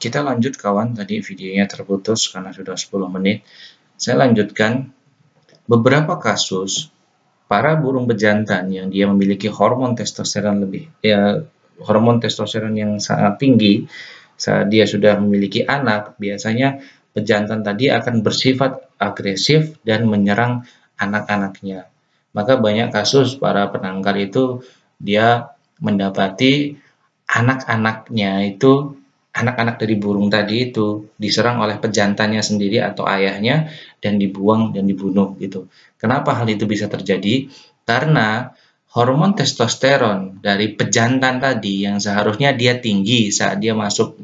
Kita lanjut kawan, tadi videonya terputus karena sudah 10 menit. Saya lanjutkan beberapa kasus para burung bejantan yang dia memiliki hormon testosteron hormon testosteron yang sangat tinggi saat dia sudah memiliki anak. Biasanya pejantan tadi akan bersifat agresif dan menyerang anak-anaknya. Maka banyak kasus para penangkar itu dia mendapati anak-anaknya itu, anak-anak dari burung tadi itu diserang oleh pejantannya sendiri atau ayahnya dan dibuang dan dibunuh gitu. Kenapa hal itu bisa terjadi? Karena hormon testosteron dari pejantan tadi yang seharusnya dia tinggi saat dia masuk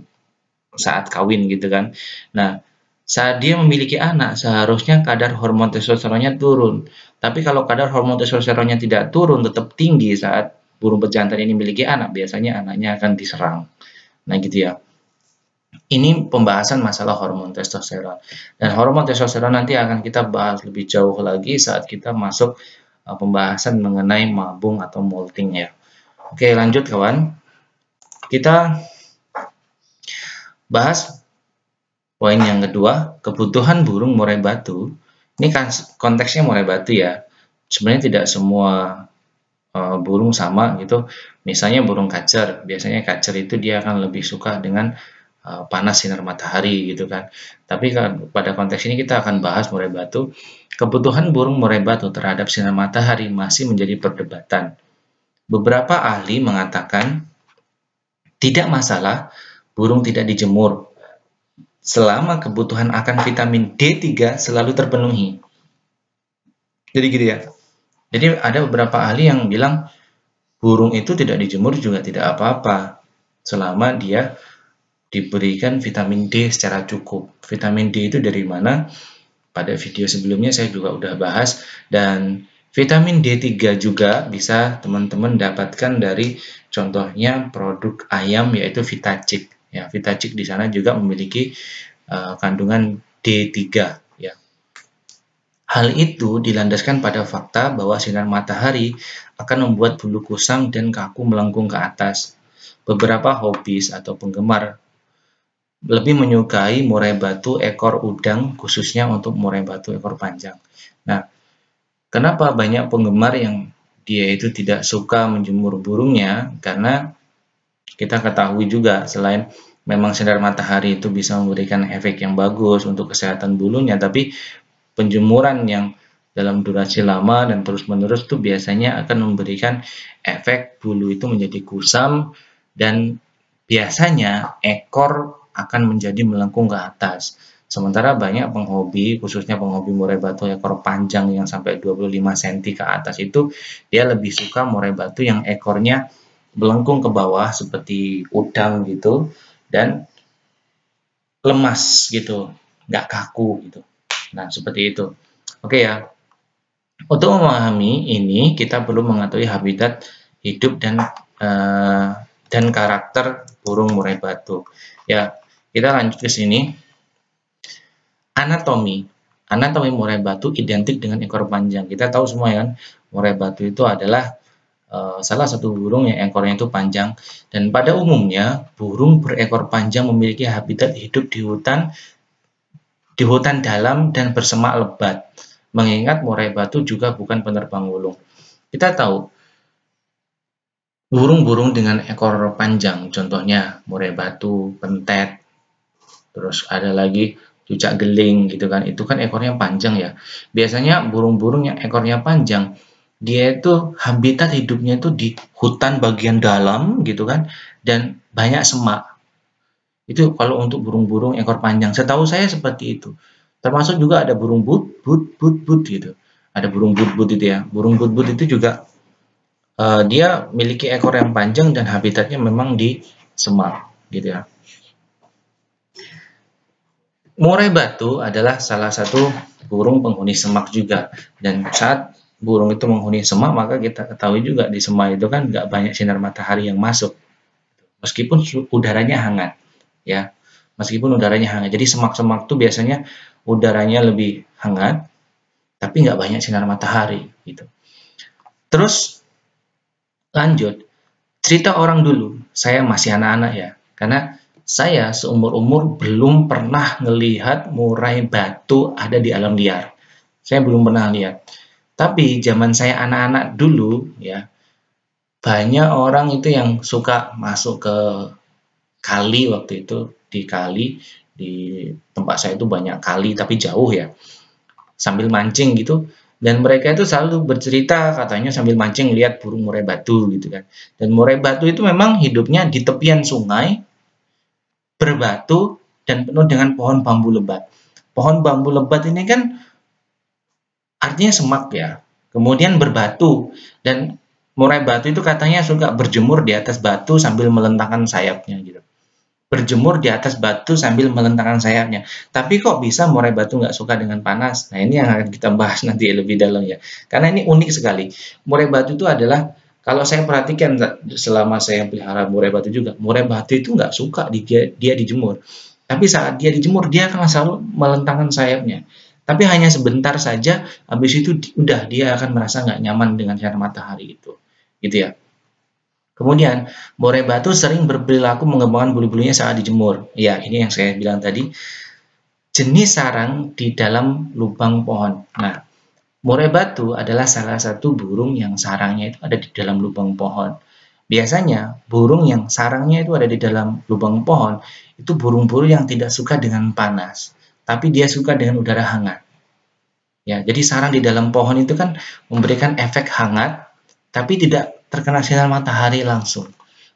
saat kawin gitu kan. Nah, saat dia memiliki anak seharusnya kadar hormon testosteronnya turun. Tapi kalau kadar hormon testosteronnya tidak turun, tetap tinggi saat burung pejantan ini memiliki anak, biasanya anaknya akan diserang. Nah gitu ya. Ini pembahasan masalah hormon testosteron. Dan hormon testosteron nanti akan kita bahas lebih jauh lagi saat kita masuk pembahasan mengenai mabung atau molting ya. Oke, lanjut kawan. Kita bahas poin yang kedua, kebutuhan burung murai batu. Ini kan konteksnya murai batu ya. Sebenarnya tidak semua burung sama gitu. Misalnya burung kacer, biasanya kacer itu dia akan lebih suka dengan panas sinar matahari gitu kan. Tapi pada konteks ini kita akan bahas murai batu. Kebutuhan burung murai batu terhadap sinar matahari masih menjadi perdebatan. Beberapa ahli mengatakan tidak masalah burung tidak dijemur selama kebutuhan akan vitamin D3 selalu terpenuhi. Jadi gitu ya. Jadi ada beberapa ahli yang bilang burung itu tidak dijemur juga tidak apa-apa selama dia diberikan vitamin D secara cukup. Vitamin D itu dari mana? Pada video sebelumnya saya juga udah bahas, dan vitamin D3 juga bisa teman-teman dapatkan dari contohnya produk ayam yaitu Vitacik. Ya, Vitacik di sana juga memiliki kandungan D3 ya. Hal itu dilandaskan pada fakta bahwa sinar matahari akan membuat bulu kusam dan kaku melengkung ke atas. Beberapa hobis atau penggemar lebih menyukai murai batu ekor udang, khususnya untuk murai batu ekor panjang. Nah, kenapa banyak penggemar yang dia itu tidak suka menjemur burungnya? Karena kita ketahui juga selain memang sinar matahari itu bisa memberikan efek yang bagus untuk kesehatan bulunya, tapi penjemuran yang dalam durasi lama dan terus-menerus itu biasanya akan memberikan efek bulu itu menjadi kusam dan biasanya ekor akan menjadi melengkung ke atas. Sementara banyak penghobi, khususnya penghobi murai batu ekor panjang yang sampai 25 cm ke atas itu, dia lebih suka murai batu yang ekornya melengkung ke bawah seperti udang gitu, dan lemas gitu, nggak kaku gitu. Nah, seperti itu. Oke ya. Untuk memahami ini, kita perlu mengetahui habitat hidup dan karakter burung murai batu. Ya, kita lanjut ke sini. Anatomi murai batu identik dengan ekor panjang. Kita tahu semua ya kan, murai batu itu adalah salah satu burung yang ekornya itu panjang, dan pada umumnya burung berekor panjang memiliki habitat hidup di hutan dalam dan bersemak lebat. Mengingat murai batu juga bukan penerbang ulung. Kita tahu burung-burung dengan ekor panjang, contohnya murai batu, pentet, terus ada lagi cucak geling gitu kan, itu kan ekornya panjang ya. Biasanya burung-burung yang ekornya panjang, dia itu habitat hidupnya itu di hutan bagian dalam gitu kan, dan banyak semak. Itu kalau untuk burung-burung ekor panjang, setahu saya seperti itu. Termasuk juga ada burung but gitu. Ada burung but itu ya. Burung but itu juga dia memiliki ekor yang panjang dan habitatnya memang di semak gitu ya. Murai batu adalah salah satu burung penghuni semak juga, dan saat burung itu menghuni semak, maka kita ketahui juga di semak itu kan nggak banyak sinar matahari yang masuk, meskipun udaranya hangat ya, meskipun udaranya hangat. Jadi semak-semak itu biasanya udaranya lebih hangat, tapi nggak banyak sinar matahari gitu. Terus lanjut, cerita orang dulu, saya masih anak-anak ya, karena Saya seumur-umur belum pernah ngelihat murai batu ada di alam liar. Saya belum pernah lihat. Tapi zaman saya anak-anak dulu ya, banyak orang itu yang suka masuk ke kali waktu itu, di kali di tempat saya itu banyak kali tapi jauh ya, sambil mancing gitu, dan mereka itu selalu bercerita katanya sambil mancing lihat burung murai batu gitu kan. Dan murai batu itu memang hidupnya di tepian sungai, berbatu, dan penuh dengan pohon bambu lebat. Pohon bambu lebat ini kan artinya semak ya, kemudian berbatu, dan murai batu itu katanya suka berjemur di atas batu sambil melentangkan sayapnya gitu. Berjemur di atas batu sambil melentangkan sayapnya. Tapi kok bisa murai batu nggak suka dengan panas? Nah, ini yang akan kita bahas nanti lebih dalam ya. Karena ini unik sekali. Murai batu itu adalah, kalau saya perhatikan selama saya pelihara murai batu juga, murai batu itu nggak suka dia dijemur. Tapi saat dia dijemur, dia akan selalu melentangkan sayapnya. Tapi hanya sebentar saja, habis itu udah dia akan merasa nggak nyaman dengan sinar matahari itu. Gitu ya. Kemudian, murai batu sering berperilaku mengembangkan bulu-bulunya saat dijemur. Ya, ini yang saya bilang tadi, jenis sarang di dalam lubang pohon. Nah, murai batu adalah salah satu burung yang sarangnya itu ada di dalam lubang pohon. Biasanya, burung yang sarangnya itu ada di dalam lubang pohon, itu burung-burung yang tidak suka dengan panas, tapi dia suka dengan udara hangat. Ya, jadi sarang di dalam pohon itu kan memberikan efek hangat, tapi tidak terkena sinar matahari langsung.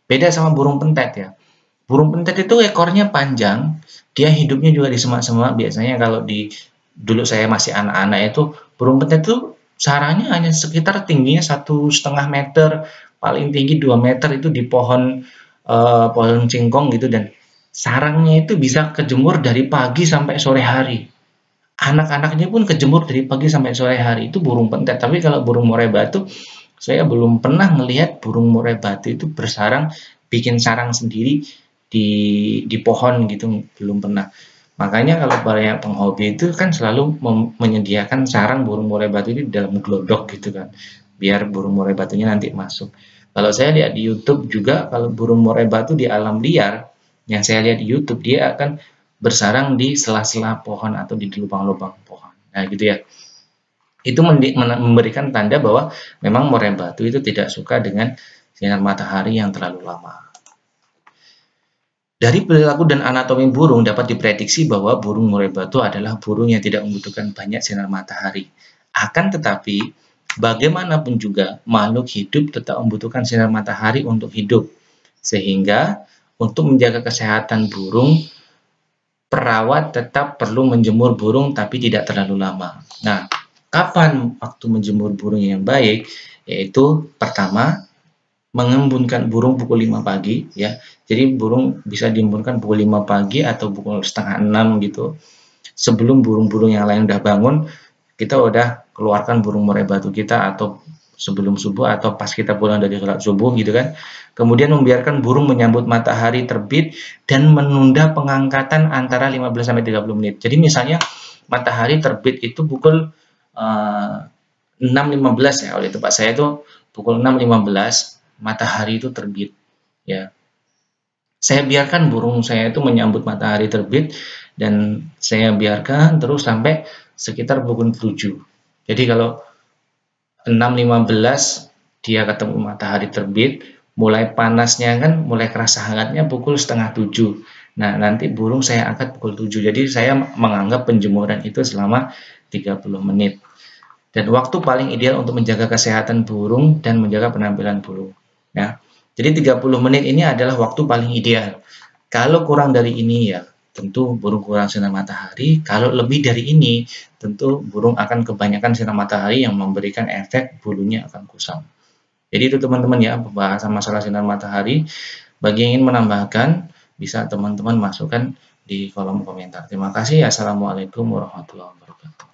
Beda sama burung pentet ya. Burung pentet itu ekornya panjang, dia hidupnya juga di semak-semak. Biasanya kalau dulu saya masih anak-anak itu, burung pentet itu sarangnya hanya sekitar tingginya 1,5 meter, paling tinggi 2 meter itu di pohon singkong gitu, dan sarangnya itu bisa kejemur dari pagi sampai sore hari. Anak-anaknya pun kejemur dari pagi sampai sore hari. Itu burung pentet. Tapi kalau burung murai batu, saya belum pernah melihat burung murai batu itu bersarang, bikin sarang sendiri di pohon gitu, belum pernah. Makanya kalau banyak penghobi itu kan selalu menyediakan sarang burung murai batu ini di dalam glodok gitu kan, biar burung murai batunya nanti masuk. Kalau saya lihat di YouTube juga, kalau burung murai batu di alam liar, yang saya lihat di YouTube, dia akan bersarang di sela-sela pohon atau di lubang-lubang pohon. Nah, gitu ya. Itu memberikan tanda bahwa memang murai batu itu tidak suka dengan sinar matahari yang terlalu lama. Dari perilaku dan anatomi burung dapat diprediksi bahwa burung murai batu adalah burung yang tidak membutuhkan banyak sinar matahari. Akan tetapi, bagaimanapun juga makhluk hidup tetap membutuhkan sinar matahari untuk hidup. Sehingga untuk menjaga kesehatan burung, perawat tetap perlu menjemur burung tapi tidak terlalu lama. Nah, kapan waktu menjemur burung yang baik? Yaitu pertama, mengembunkan burung pukul 5 pagi ya. Jadi burung bisa diembunkan pukul 5 pagi atau pukul setengah 6 gitu. Sebelum burung-burung yang lain udah bangun, kita udah keluarkan burung murai batu kita, atau sebelum subuh atau pas kita pulang dari sholat subuh gitu kan. Kemudian membiarkan burung menyambut matahari terbit dan menunda pengangkatan antara 15-30 menit. Jadi misalnya matahari terbit itu pukul 6.15 ya, oleh tempat saya itu pukul 6.15 matahari itu terbit ya. Saya biarkan burung saya itu menyambut matahari terbit, dan saya biarkan terus sampai sekitar pukul 7. Jadi kalau 6.15 dia ketemu matahari terbit, mulai panasnya kan, mulai kerasa hangatnya pukul setengah 7. Nah, nanti burung saya angkat pukul 7. Jadi saya menganggap penjemuran itu selama 30 menit. Dan waktu paling ideal untuk menjaga kesehatan burung dan menjaga penampilan burung. Nah, jadi 30 menit ini adalah waktu paling ideal. Kalau kurang dari ini ya tentu burung kurang sinar matahari. Kalau lebih dari ini, tentu burung akan kebanyakan sinar matahari yang memberikan efek bulunya akan kusam. Jadi itu teman-teman ya, pembahasan masalah sinar matahari. Bagi yang ingin menambahkan, bisa teman-teman masukkan di kolom komentar. Terima kasih. Assalamualaikum warahmatullahi wabarakatuh.